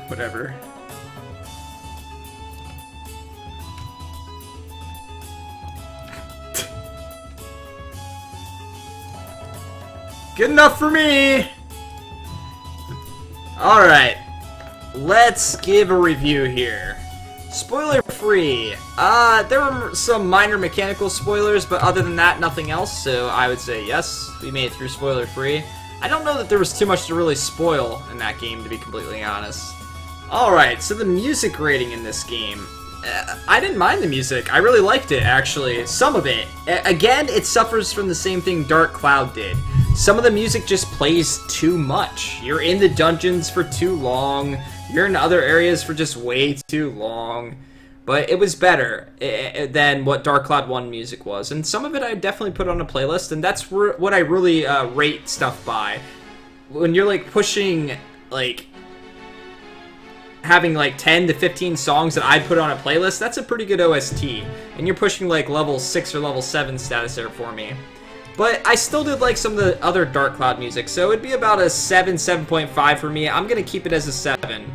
whatever. Good enough for me! Alright, let's give a review here. Spoiler free. There were some minor mechanical spoilers, but other than that, nothing else, so I would say yes, we made it through spoiler free. I don't know that there was too much to really spoil in that game, to be completely honest. Alright, so the music rating in this game. I didn't mind the music. I really liked it, actually. Some of it. Again, it suffers from the same thing Dark Cloud did. Some of the music just plays too much. You're in the dungeons for too long. You're in other areas for just way too long. But it was better than what Dark Cloud 1 music was. And some of it I definitely put on a playlist, and that's what I really rate stuff by. When you're, like, pushing, like, having like 10 to 15 songs that I'd put on a playlist, that's a pretty good OST. And you're pushing like level 6 or level 7 status there for me. But I still did like some of the other Dark Cloud music, so it'd be about a 7, 7.5 for me. I'm gonna keep it as a 7.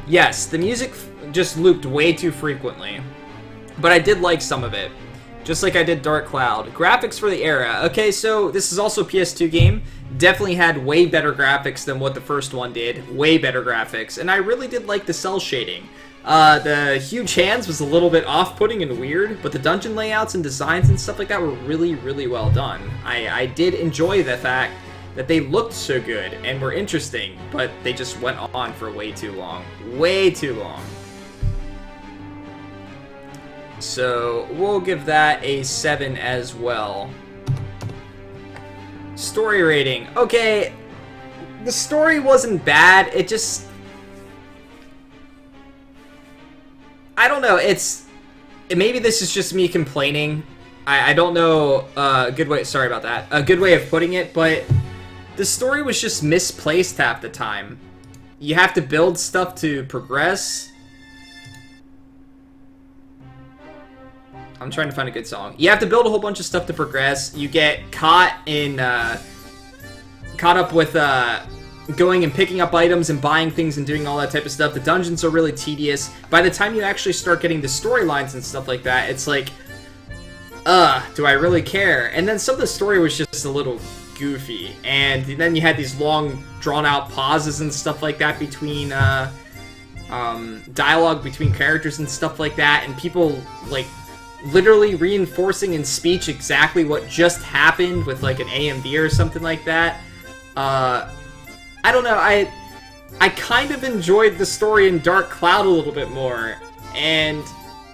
Yes, the music just looped way too frequently. But I did like some of it. Just like I did Dark Cloud. Graphics for the era. Okay, so this is also a PS2 game. Definitely had way better graphics than what the first one did. Way better graphics. And I really did like the cell shading. The huge hands was a little bit off-putting and weird, but the dungeon layouts and designs and stuff like that were really, really well done. I did enjoy the fact that they looked so good and were interesting, but they just went on for way too long. Way too long. So, we'll give that a 7 as well. Story rating. Okay, the story wasn't bad, it just... I don't know, maybe this is just me complaining. I don't know a good way... Sorry about that. A good way of putting it, but the story was just misplaced half the time. You have to build stuff to progress. I'm trying to find a good song. You have to build a whole bunch of stuff to progress. You get caught up with going and picking up items and buying things and doing all that type of stuff. The dungeons are really tedious. By the time you actually start getting the storylines and stuff like that, it's like, do I really care? And then some of the story was just a little goofy. And then you had these long, drawn-out pauses and stuff like that between dialogue between characters and stuff like that, and people, like, literally reinforcing in speech exactly what just happened with, like, an AMV or something like that. I don't know, I kind of enjoyed the story in Dark Cloud a little bit more, and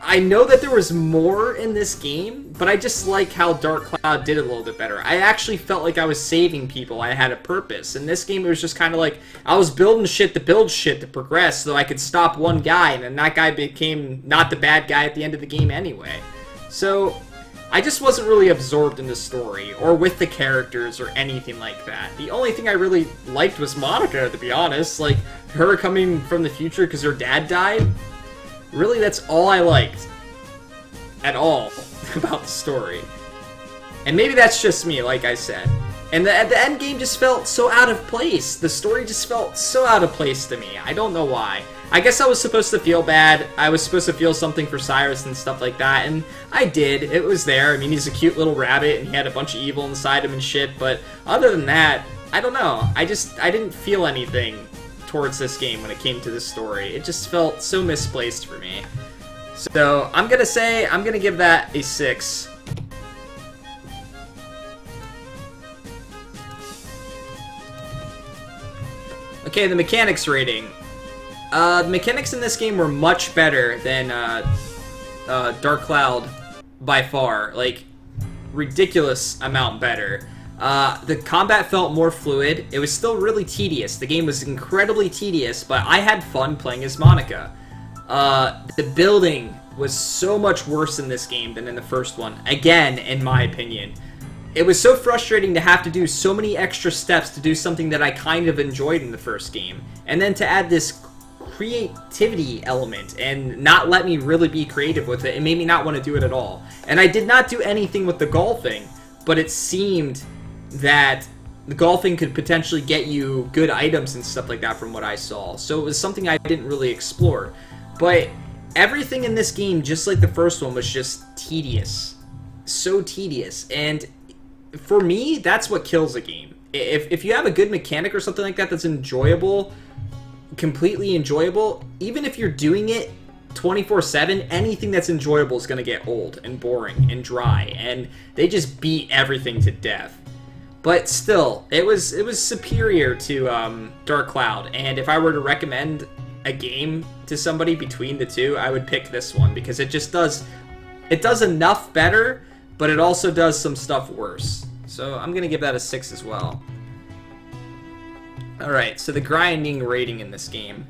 I know that there was more in this game, but I just like how Dark Cloud did it a little bit better. I actually felt like I was saving people. I had a purpose. In this game, it was just kind of like, I was building shit to build shit to progress so I could stop one guy, and then that guy became not the bad guy at the end of the game anyway. So, I just wasn't really absorbed in the story, or with the characters, or anything like that. The only thing I really liked was Monica, to be honest. Like, her coming from the future because her dad died. Really, that's all I liked. At all. About the story. And maybe that's just me, like I said. And the end game just felt so out of place. The story just felt so out of place to me. I don't know why. I guess I was supposed to feel bad. I was supposed to feel something for Cyrus and stuff like that, and I did. It was there. I mean, he's a cute little rabbit, and he had a bunch of evil inside him and shit, but other than that, I don't know. I didn't feel anything towards this game when it came to this story. It just felt so misplaced for me. So, I'm gonna give that a 6. Okay, the mechanics rating. The mechanics in this game were much better than Dark Cloud by far. Like, ridiculous amount better. The combat felt more fluid. It was still really tedious. The game was incredibly tedious, but I had fun playing as Monica. The building was so much worse in this game than in the first one. Again, in my opinion. It was so frustrating to have to do so many extra steps to do something that I kind of enjoyed in the first game. And then to add this creativity element and not let me really be creative with it, it made me not want to do it at all. And I did not do anything with the golfing, but it seemed that the golfing could potentially get you good items and stuff like that from what I saw. So it was something I didn't really explore. But everything in this game, just like the first one, was just tedious. So tedious. And for me, that's what kills a game. If you have a good mechanic or something like that that's enjoyable, completely enjoyable, even if you're doing it 24/7, anything that's enjoyable is going to get old and boring and dry, and they just beat everything to death. But still, it was superior to Dark Cloud, and if I were to recommend a game to somebody between the two, I would pick this one, because it just does enough better, but it also does some stuff worse. So I'm going to give that a 6 as well. Alright, so the grinding rating in this game.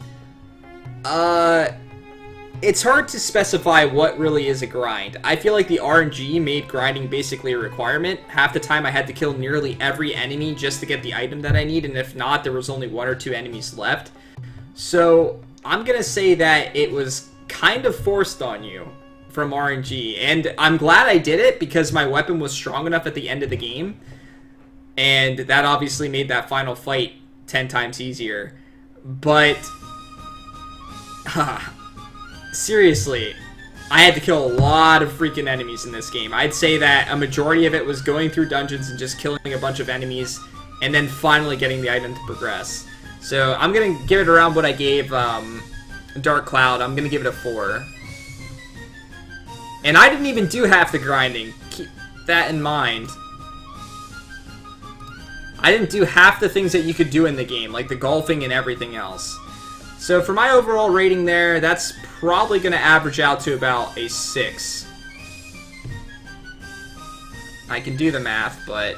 It's hard to specify what really is a grind. I feel like the RNG made grinding basically a requirement. Half the time I had to kill nearly every enemy just to get the item that I need, and if not, there was only 1 or 2 enemies left. So I'm gonna say that it was kind of forced on you from RNG, and I'm glad I did it because my weapon was strong enough at the end of the game, and that obviously made that final fight 10 times easier. But seriously, I had to kill a lot of freaking enemies in this game. I'd say that a majority of it was going through dungeons and just killing a bunch of enemies and then finally getting the item to progress. So I'm going to give it around what I gave Dark Cloud. I'm going to give it a 4. And I didn't even do half the grinding. Keep that in mind. I didn't do half the things that you could do in the game, like the golfing and everything else. So for my overall rating there, that's probably going to average out to about a 6. I can do the math, but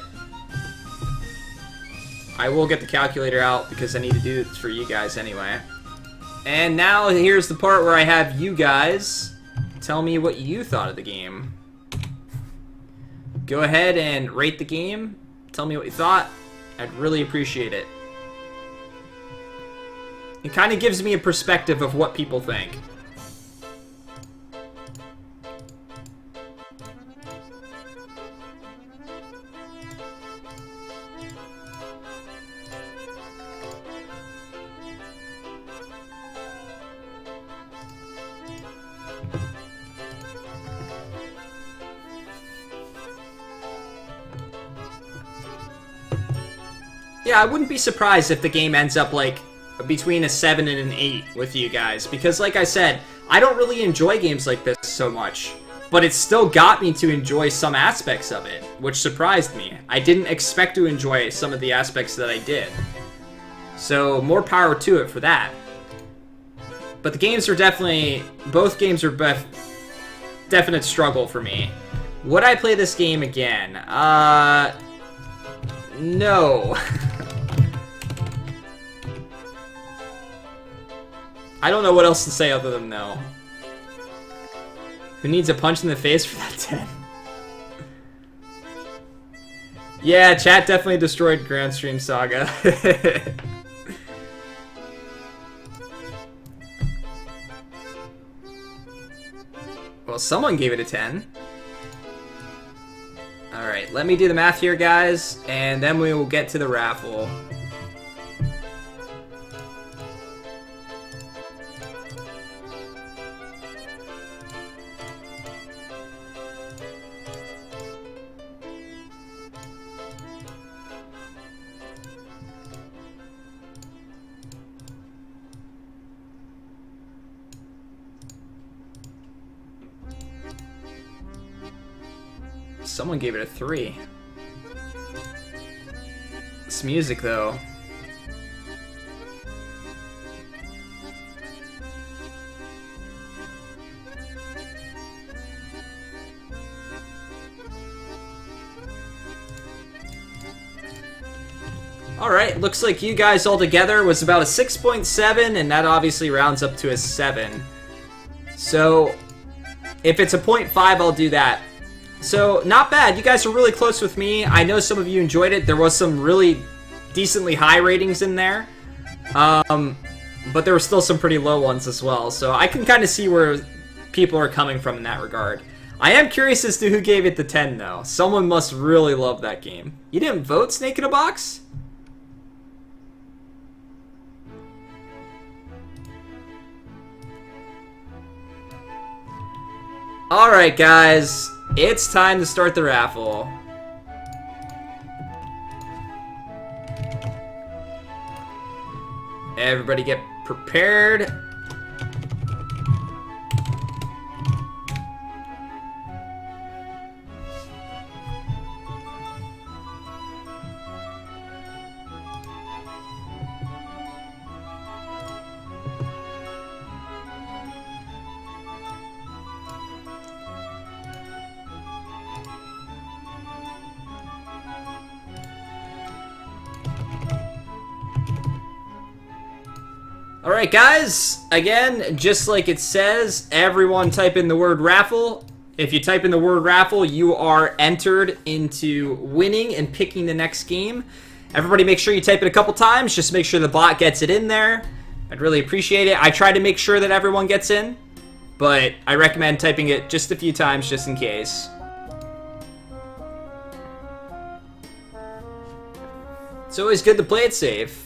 I will get the calculator out because I need to do this for you guys anyway. And now here's the part where I have you guys tell me what you thought of the game. Go ahead and rate the game. Tell me what you thought. I'd really appreciate it. It kind of gives me a perspective of what people think. Yeah, I wouldn't be surprised if the game ends up like between a 7 and an 8 with you guys, because like I said, I don't really enjoy games like this so much, but it still got me to enjoy some aspects of it, which surprised me. I didn't expect to enjoy some of the aspects that I did. So more power to it for that. But the games are definitely, both games are definite struggle for me. Would I play this game again? No. I don't know what else to say other than no. Who needs a punch in the face for that 10? Yeah, chat definitely destroyed Grand Stream Saga. Well, someone gave it a 10. Alright, let me do the math here, guys, and then we will get to the raffle. Someone gave it a 3. This music, though. Alright, looks like you guys all together was about a 6.7, and that obviously rounds up to a 7. So, if it's a 0.5, I'll do that. So, not bad. You guys are really close with me. I know some of you enjoyed it. There was some really decently high ratings in there. But there were still some pretty low ones as well. So, I can kind of see where people are coming from in that regard. I am curious as to who gave it the 10, though. Someone must really love that game. You didn't vote Snake in a Box? Alright, guys. It's time to start the raffle. Everybody get prepared. Alright guys, again, just like it says, everyone type in the word raffle. If you type in the word raffle, you are entered into winning and picking the next game. Everybody make sure you type it a couple times, just make sure the bot gets it in there. I'd really appreciate it. I try to make sure that everyone gets in, but I recommend typing it just a few times just in case. It's always good to play it safe.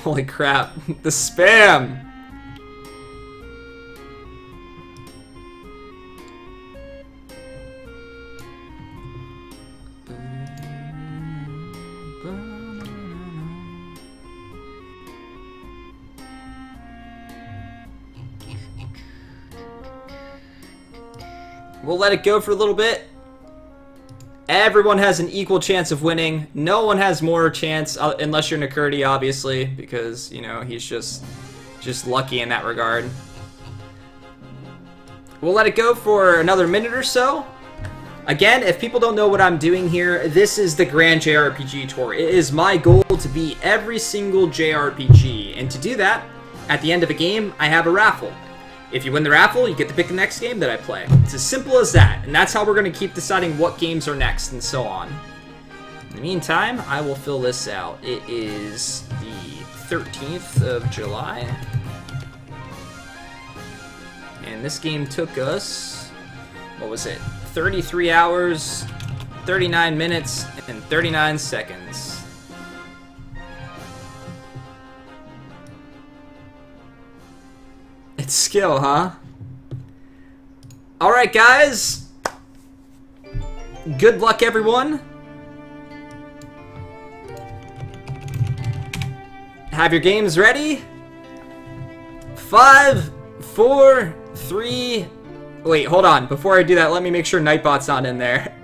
Holy crap, the spam! We'll let it go for a little bit. Everyone has an equal chance of winning. No one has more chance, unless you're Nakurti, obviously, because, you know, he's just lucky in that regard. We'll let it go for another minute or so. Again, if people don't know what I'm doing here, this is the Grand JRPG Tour. It is my goal to beat every single JRPG, and to do that, at the end of a game, I have a raffle. If you win the raffle, you get to pick the next game that I play. It's as simple as that, and that's how we're going to keep deciding what games are next and so on. In the meantime, I will fill this out. It is the 13th of July. And this game took us, what was it? 33 hours, 39 minutes, and 39 seconds. It's skill, huh? Alright, guys. Good luck, everyone. Have your games ready? 5, 4, 3... Wait, hold on. Before I do that, let me make sure Nightbot's not in there.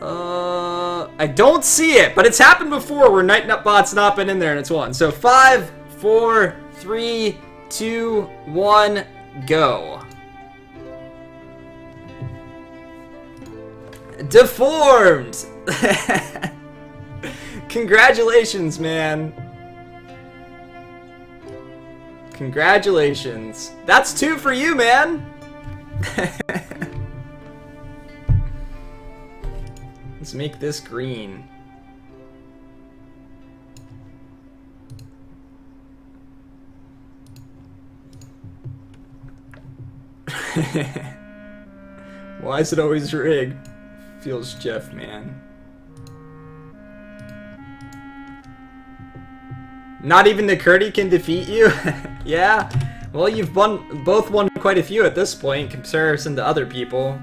I don't see it, but it's happened before where Nightbot's not been in there and it's won. So 5, 4, 3... 2, 1, go. Deformed! Congratulations, man. Congratulations. That's 2 for you, man. Let's make this green. Why is it always rigged? Feels Jeff, man. Not even Nakurti can defeat you? Yeah? Well, you've both won quite a few at this point in comparison to other people.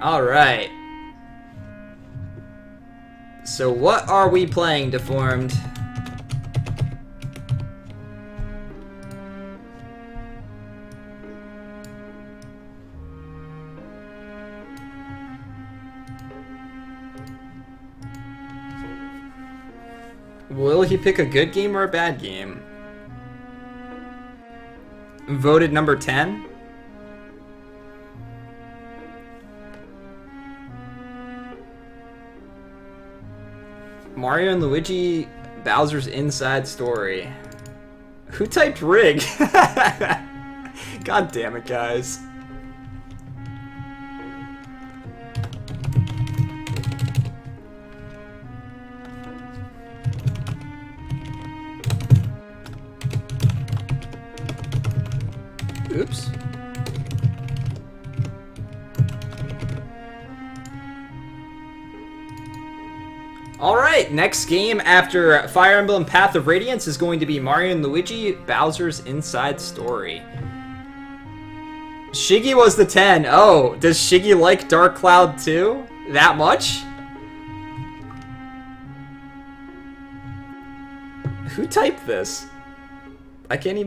Alright. So what are we playing, Deformed? Will he pick a good game or a bad game? Voted number 10? Mario and Luigi Bowser's Inside Story. Who typed rig? God damn it, guys. Oops. Alright, next game after Fire Emblem Path of Radiance is going to be Mario & Luigi Bowser's Inside Story. Shiggy was the 10. Oh, does Shiggy like Dark Cloud too? That much? Who typed this? I can't even